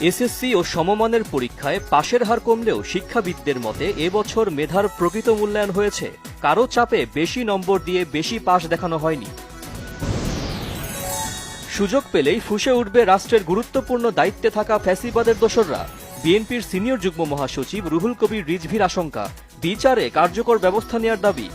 SSC ও সমমানের পরীক্ষায় পাশের হার কমলেও শিক্ষাবিদদের মতে এবছর মেধার প্রকৃত মূল্যায়ন হয়েছে। কারো চাপে বেশি নম্বর দিয়ে বেশি পাশ দেখানো হয়নি। সুযোগ পেলেই ফুঁসে উঠবে রাষ্ট্রের গুরুত্বপূর্ণ দায়িত্বে থাকা ফ্যাসিবাদের দোসররা। বিএনপির সিনিয়র যুগ্ম মহাসচিব রুহুল কবির রিজভীর আশঙ্কা, বিচারে কার্যকর ব্যবস্থা নেওয়ার দাবি।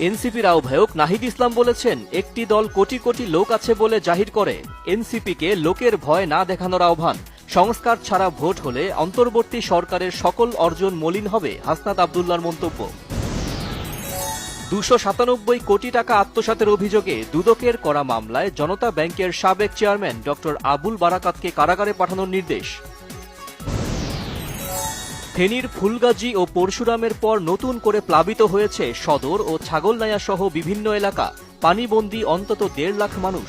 এনসিপির আহ্বায়ক নাহিদ ইসলাম বলেছেন, একটি দল কোটি কোটি লোক আছে বলে জাহির করে। এনসিপিকে লোকের ভয় না দেখানোর আহ্বান। সংস্কার ছাড়া ভোট হলে অন্তর্বর্তী সরকারের সকল অর্জন মলিন হবে, হাসনাত আব্দুল্লাহর মন্তব্য। 297 কোটি টাকা আত্মসাতের অভিযোগে দুদকের করা মামলায় জনতা ব্যাংকের সাবেক চেয়ারম্যান ড আবুল বারাকাতকে কারাগারে পাঠানোর নির্দেশ। ফেনীর ফুলগাজী ও পরশুরামের পর নতুন করে প্লাবিত হয়েছে সদর ও ছাগলনাইয়া সহ বিভিন্ন এলাকা। পানিবন্দী অন্তত 1.5 লাখ মানুষ।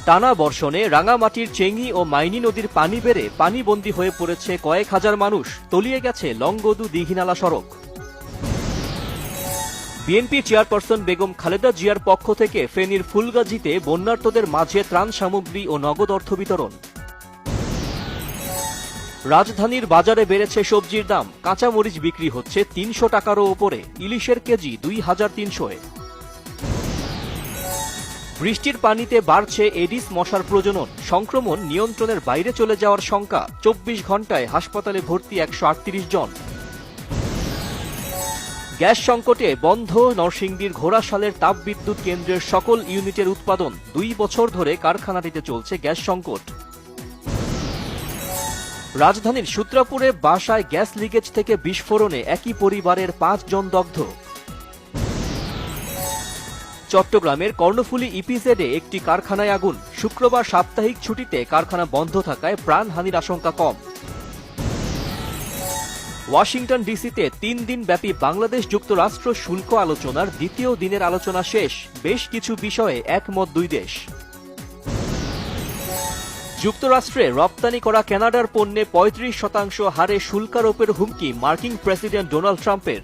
টানা বর্ষণে রাঙামাটির চেঙ্গি ও মাইনী নদীর পানি বেড়ে পানিবন্দী হয়ে পড়েছে কয়েক হাজার মানুষ। তলিয়ে গেছে লংগদু দীঘিনালা সড়ক। বিএনপি চেয়ারপারসন বেগম খালেদা জিয়ার পক্ষ থেকে ফেনীর ফুলগাজীতে বন্যার্তদের মাঝে ত্রাণ সামগ্রী ও নগদ অর্থ বিতরণ। রাজধানীর বাজারে বেড়েছে সবজির দাম। কাঁচামরিচ বিক্রি হচ্ছে 300 টাকারও ওপরে, ইলিশের কেজি 2300-এ। বৃষ্টির পানিতে বাড়ছে এডিস মশার প্রজনন। সংক্রমণ নিয়ন্ত্রণের বাইরে চলে যাওয়ার শঙ্কা। 24 ঘণ্টায় হাসপাতালে ভর্তি 138 জন। গ্যাস সংকটে বন্ধ নরসিংদীর ঘোড়াশালের তাপবিদ্যুৎ কেন্দ্রের সকল ইউনিটের উৎপাদন। 2 বছর ধরে কারখানাটিতে চলছে গ্যাস সংকট। রাজধানীর সূত্রাপুরে বাসায় গ্যাস লিকেজ থেকে বিস্ফোরণে একই পরিবারের 5 জন দগ্ধ। চট্টগ্রামের কর্ণফুলী ইপিজেডে একটি কারখানায় আগুন। শুক্রবার সাপ্তাহিক ছুটিতে কারখানা বন্ধ থাকায় প্রাণহানির আশঙ্কা কম। ওয়াশিংটন ডিসিতে 3 দিন ব্যাপী বাংলাদেশ যুক্তরাষ্ট্র শুল্ক আলোচনার দ্বিতীয় দিনের আলোচনা শেষ। বেশ কিছু বিষয়ে একমত দুই দেশ। যুক্তরাষ্ট্রে রপ্তানি করা কানাডার পণ্যে 35% হারে শুল্কারোপের হুমকি মার্কিন প্রেসিডেন্ট ডোনাল্ড ট্রাম্পের।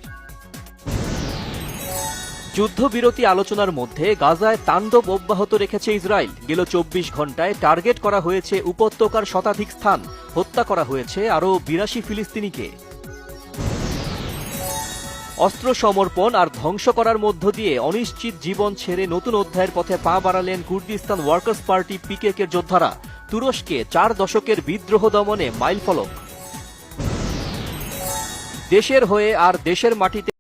যুদ্ধবিরতি আলোচনার মধ্যে গাজায় তাণ্ডব অব্যাহত রেখেছে ইসরায়েল। গেল 24 ঘণ্টায় টার্গেট করা হয়েছে উপত্যকার শতাধিক স্থান। হত্যা করা হয়েছে আরও 82 ফিলিস্তিনিকে। অস্ত্র সমর্পণ আর ধ্বংস করার মধ্য দিয়ে অনিশ্চিত জীবন ছেড়ে নতুন অধ্যায়ের পথে পা বাড়ালেন কুর্দিস্তান ওয়ার্কার্স পার্টি পিকেকের যোদ্ধারা। তুরস্কে 4 দশকের বিদ্রোহ দমনে মাইলফলক। দেশের হয়ে আর দেশের মাটিতে